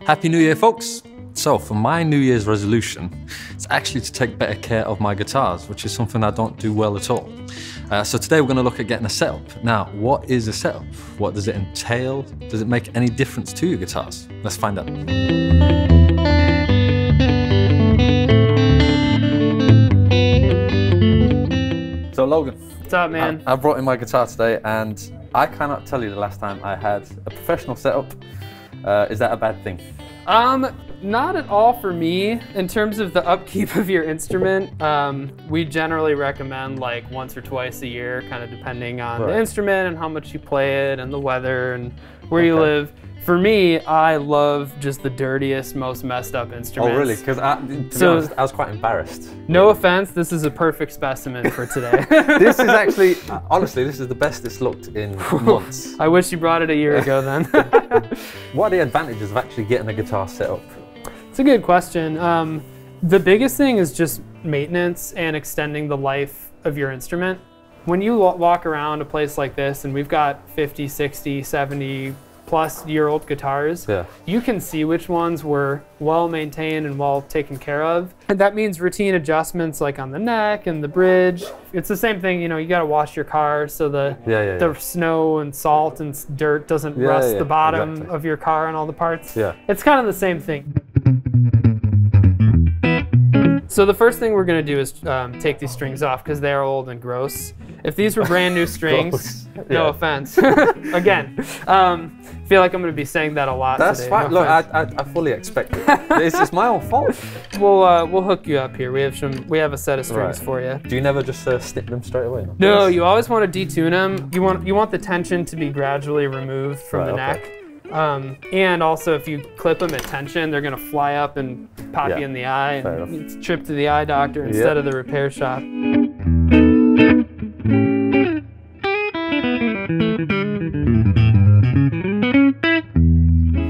Happy New Year, folks! So for my New Year's resolution, it's actually to take better care of my guitars, which is something I don't do well at all. So today we're going to look at getting a setup. Now, what is a setup? What does it entail? Does it make any difference to your guitars? Let's find out. So Logan. What's up, man? I brought in my guitar today and I cannot tell you the last time I had a professional setup. Is that a bad thing? Not at all for me. In terms of the upkeep of your instrument, we generally recommend like once or twice a year, kind of depending on the instrument and how much you play it and the weather and where you live. For me, I love just the dirtiest, most messed up instruments. Oh, really? Because to be honest, I was quite embarrassed. No offense, this is a perfect specimen for today. This is actually, honestly, this is the best it's looked in months. I wish you brought it a year ago then. What are the advantages of actually getting a guitar set up? It's a good question. The biggest thing is just maintenance and extending the life of your instrument. When you walk around a place like this and we've got 50, 60, 70 plus year old guitars, you can see which ones were well maintained and well taken care of. And that means routine adjustments like on the neck and the bridge. It's the same thing, you know, you got to wash your car so the snow and salt and dirt doesn't rust the bottom of your car and all the parts. It's kind of the same thing. So the first thing we're going to do is take these strings off because they are old and gross. If these were brand new strings, no offense. Again, feel like I'm going to be saying that a lot today. That's fine. Look, I fully expect it. It's my own fault. We'll hook you up here. We have a set of strings for you. Do you never just snip them straight away? No, you always want to detune them. You want the tension to be gradually removed from the neck. And also, if you clip them at tension, they're going to fly up and pop you in the eye and trip to the eye doctor instead of the repair shop.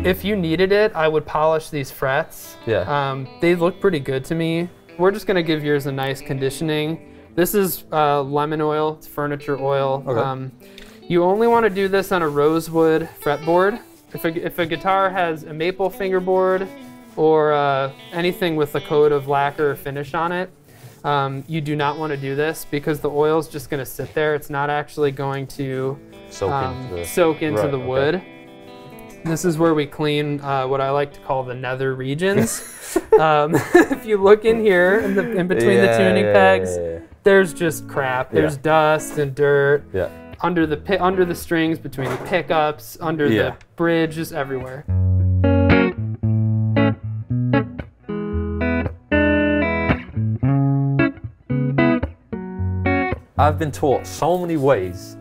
If you needed it, I would polish these frets. They look pretty good to me. We're just going to give yours a nice conditioning. This is lemon oil, it's furniture oil. You only want to do this on a rosewood fretboard. If a guitar has a maple fingerboard or anything with a coat of lacquer or finish on it, you do not want to do this because the oil is just going to sit there. It's not actually going to soak into the wood. This is where we clean what I like to call the nether regions. If you look in here, in between the tuning pegs, there's just crap. There's dust and dirt. Under the strings, between the pickups, under the bridge, just everywhere. I've been taught so many ways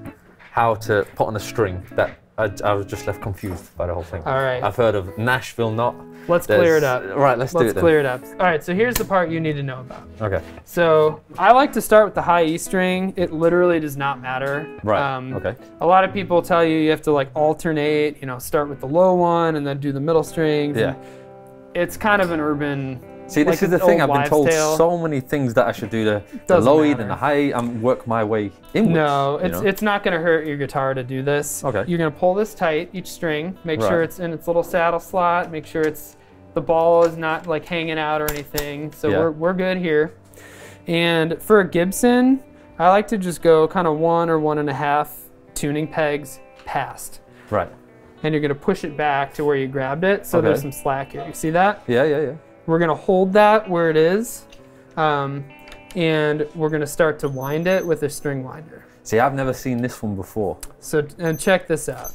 how to put on a string that I was just left confused by the whole thing. All right. I've heard of Nashville knot. Let's clear it up. Right, let's do it then. Let's clear it up. All right, so here's the part you need to know about. Okay. So I like to start with the high E string. It literally does not matter. Right, A lot of people tell you have to like alternate, you know, start with the low one and then do the middle strings. It's kind of an urban... See, this is the thing. I've been told so many things that I should do the low E and the high E and work my way inwards. No, it's not going to hurt your guitar to do this. You're going to pull this tight, each string. Make sure it's in its little saddle slot. Make sure the ball is not like hanging out or anything. So we're good here. And for a Gibson, I like to just go kind of 1 or 1.5 tuning pegs past. And you're going to push it back to where you grabbed it. So there's some slack here. You see that? Yeah. We're going to hold that where it is, and we're going to start to wind it with a string winder. See, I've never seen this one before. So, and check this out.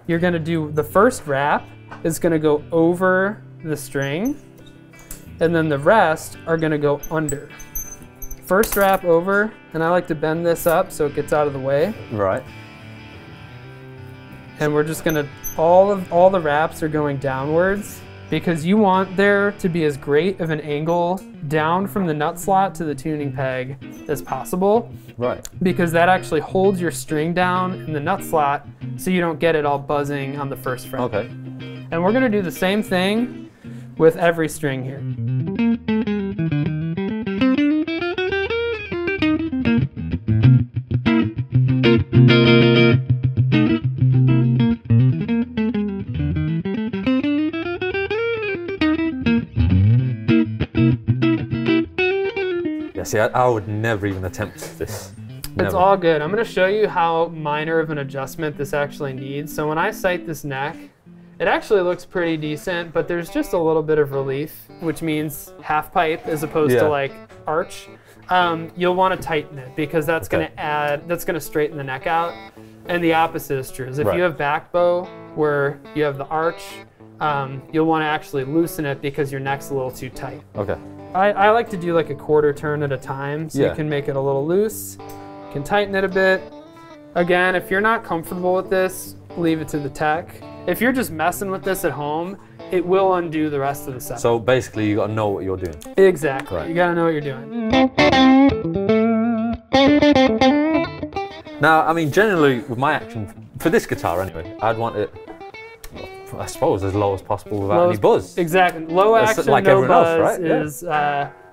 You're going to do, the first wrap is going to go over the string, and then the rest are going to go under. First wrap over, and I like to bend this up so it gets out of the way. And we're just going to, all the wraps are going downwards, because you want there to be as great of an angle down from the nut slot to the tuning peg as possible. Because that actually holds your string down in the nut slot so you don't get it all buzzing on the first fret. And we're going to do the same thing with every string here. see, I would never even attempt this. Never. It's all good. I'm going to show you how minor of an adjustment this actually needs. So when I sight this neck, it actually looks pretty decent, but there's just a little bit of relief, which means half pipe as opposed to like arch. You'll want to tighten it because that's going to straighten the neck out. And the opposite is true. If you have back bow where you have the arch, you'll want to actually loosen it because your neck's a little too tight. Okay. I like to do like a quarter turn at a time, so you can make it a little loose. You can tighten it a bit. Again, if you're not comfortable with this, leave it to the tech. If you're just messing with this at home, it will undo the rest of the setup. So basically, you got to know what you're doing. Exactly. Right. You got to know what you're doing. Now, I mean, generally, with my action, for this guitar anyway, I'd want it, I suppose, as low as possible without any buzz. Exactly. Low action, like no buzz else, right? is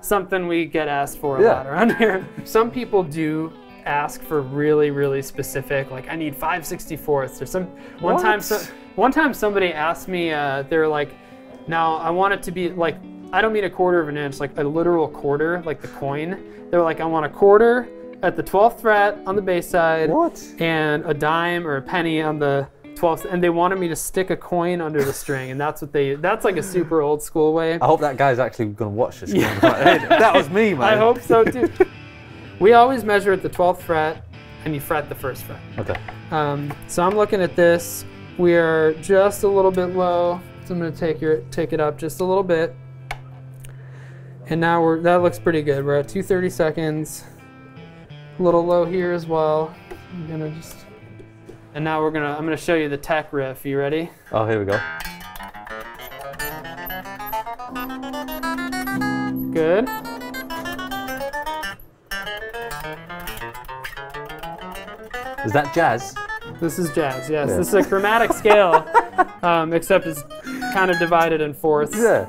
something we get asked for a lot around here. Some people do ask for really, really specific, like I need 5/64ths or some. One time somebody asked me, they're like, now I want it to be like, I don't mean a quarter of an inch, like a literal quarter, like the coin. They're like, I want a quarter at the 12th fret on the bass side, and a dime or a penny on the 12th, and they wanted me to stick a coin under the string, and that's like a super old school way. I hope that guy's actually gonna watch this. Yeah. Hey, that was me, man. I hope so too. We always measure at the 12th fret, and you fret the 1st fret. Okay. So I'm looking at this. We are just a little bit low, so I'm gonna take it up just a little bit. And now that looks pretty good. We're at 2:30 seconds. A little low here as well. And now I'm gonna show you the tech riff. You ready? Oh, here we go. Good. Is that jazz? This is jazz, yes. Yeah. This is a chromatic scale, except it's kind of divided in fourths. Yeah.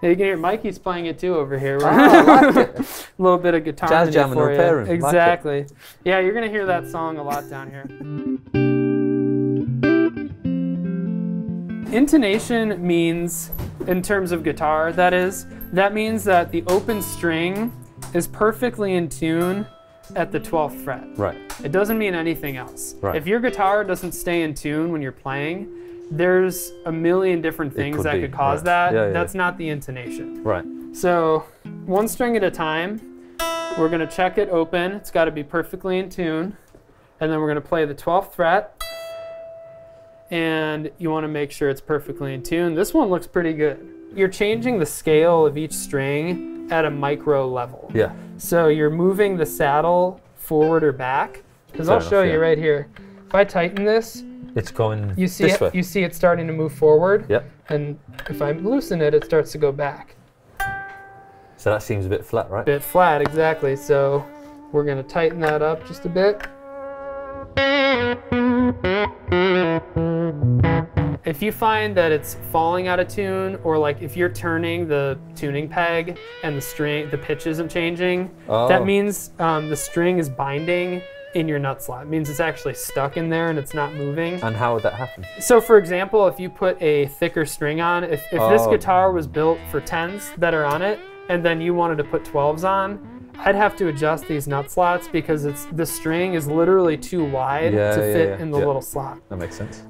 You can hear Mikey's playing it too over here. Oh, I like it. A little bit of guitar jazz jam and repairing. Exactly. Like yeah, you're gonna hear that song a lot down here. Intonation means, in terms of guitar, that means that the open string is perfectly in tune at the 12th fret. Right. It doesn't mean anything else. Right. If your guitar doesn't stay in tune when you're playing, there's a million different things that could cause that. Yeah, that's not the intonation. Right. So one string at a time, we're gonna check it open. It's gotta be perfectly in tune. And then we're gonna play the 12th fret. And you wanna make sure it's perfectly in tune. This one looks pretty good. You're changing the scale of each string at a micro level. Yeah. So you're moving the saddle forward or back. Because I'll show you right here. If I tighten this, it's going this way. You see it starting to move forward. Yep. And if I loosen it, it starts to go back. So that seems a bit flat, right? Bit flat, exactly. So we're going to tighten that up just a bit. If you find that it's falling out of tune, or like if you're turning the tuning peg and the pitch isn't changing, that means the string is binding in your nut slot. It means it's actually stuck in there and it's not moving. And how would that happen? So for example, if you put a thicker string on, if this guitar was built for 10s that are on it, and then you wanted to put 12s on, I'd have to adjust these nut slots because the string is literally too wide to fit in the little slot. That makes sense.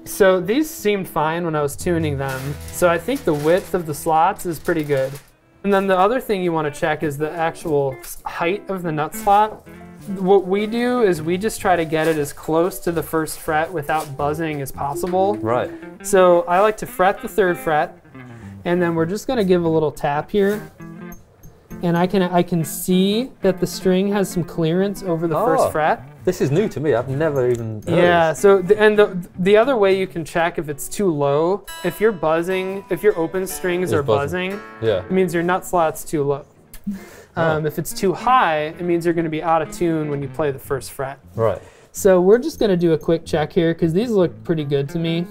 So these seemed fine when I was tuning them. So I think the width of the slots is pretty good. And then the other thing you want to check is the actual height of the nut slot. What we do is we just try to get it as close to the 1st fret without buzzing as possible. Right. So I like to fret the 3rd fret, and then we're just going to give a little tap here. And I can see that the string has some clearance over the 1st fret. This is new to me. I've never even heard Yeah, so the other way you can check if it's too low, if you're buzzing, if your open strings are buzzing, it means your nut slot's too low. If it's too high, it means you're going to be out of tune when you play the 1st fret. Right. So we're just going to do a quick check here because these look pretty good to me.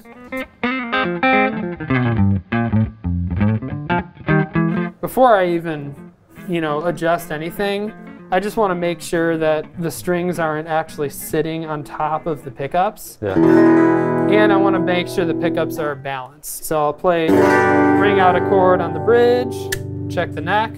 Before I even, adjust anything, I just want to make sure that the strings aren't actually sitting on top of the pickups. Yeah. and I want to make sure the pickups are balanced. So I'll ring out a chord on the bridge, check the neck.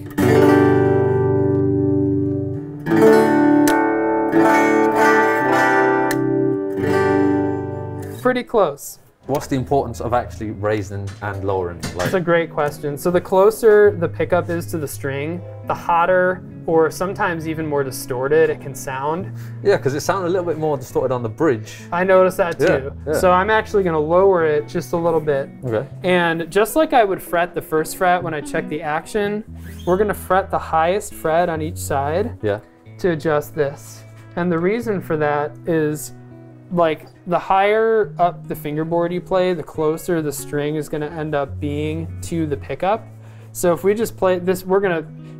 Pretty close. What's the importance of actually raising and lowering? That's a great question. So the closer the pickup is to the string, the hotter or sometimes even more distorted it can sound. Yeah, because it sounded a little bit more distorted on the bridge. I noticed that too. Yeah. So I'm actually going to lower it just a little bit. Okay. And just like I would fret the first fret when I check the action, we're going to fret the highest fret on each side to adjust this. And the reason for that is, like, the higher up the fingerboard you play, the closer the string is going to end up being to the pickup. So if we just play this,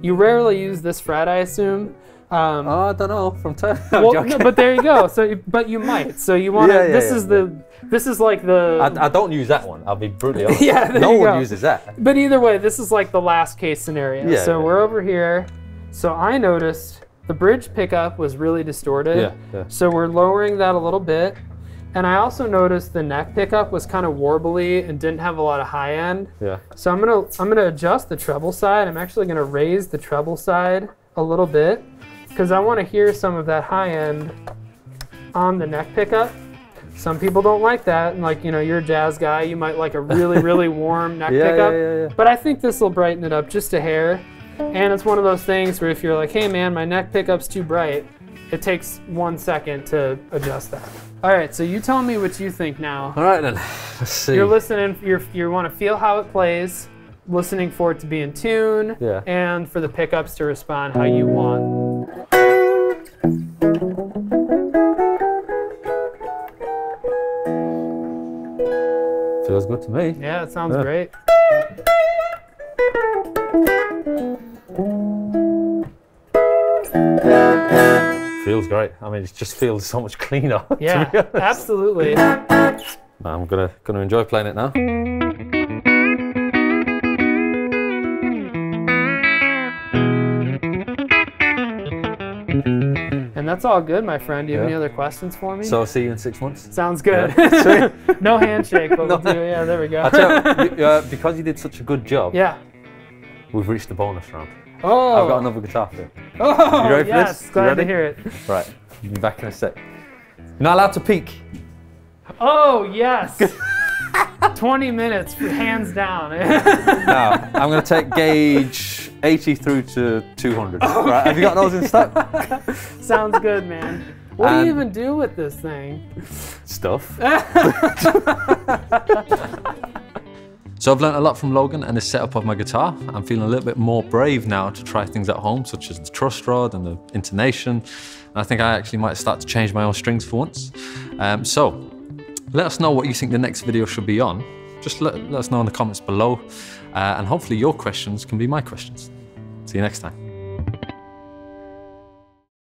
you rarely use this fret, I assume. I don't know, from time. Well, no, but there you go. So, but you might. So you want to. This is like the. I don't use that one. I'll be brutally honest. No one uses that. But either way, this is like the last case scenario. So we're over here. So I noticed the bridge pickup was really distorted. So we're lowering that a little bit. And I also noticed the neck pickup was kind of warbly and didn't have a lot of high end. So I'm gonna adjust the treble side. I'm actually gonna raise the treble side a little bit because I want to hear some of that high end on the neck pickup. Some people don't like that, and like, you know, you're a jazz guy, you might like a really warm neck pickup. But I think this will brighten it up just a hair. And it's one of those things where if you're like, hey man, my neck pickup's too bright, it takes 1 second to adjust that. All right, so you tell me what you think now. All right then, let's see. You're listening, you want to feel how it plays, listening for it to be in tune, and for the pickups to respond how you want. Feels good to me. Yeah, it sounds great. Feels great. I mean, it just feels so much cleaner. Yeah, absolutely. I'm gonna enjoy playing it now. And that's all good, my friend. Do you have any other questions for me? So I'll see you in 6 months. Sounds good. No handshake, but we'll do. Yeah, there we go. I tell you, because you did such a good job. We've reached the bonus round. Oh. I've got another guitar for you. Oh, you ready for this? Glad to hear it. Right, you'll be back in a sec. You're not allowed to peek. Oh, yes. 20 minutes, hands down. Now, I'm going to take gauge 80 through to 200. Okay. Right, have you got those in stock? Sounds good, man. What do you even do with this thing? Stuff. So I've learned a lot from Logan and his setup of my guitar. I'm feeling a little bit more brave now to try things at home, such as the TRUSS rod and the intonation. And I think I actually might start to change my own strings for once. So let us know what you think the next video should be on. Just let us know in the comments below. And hopefully your questions can be my questions. See you next time.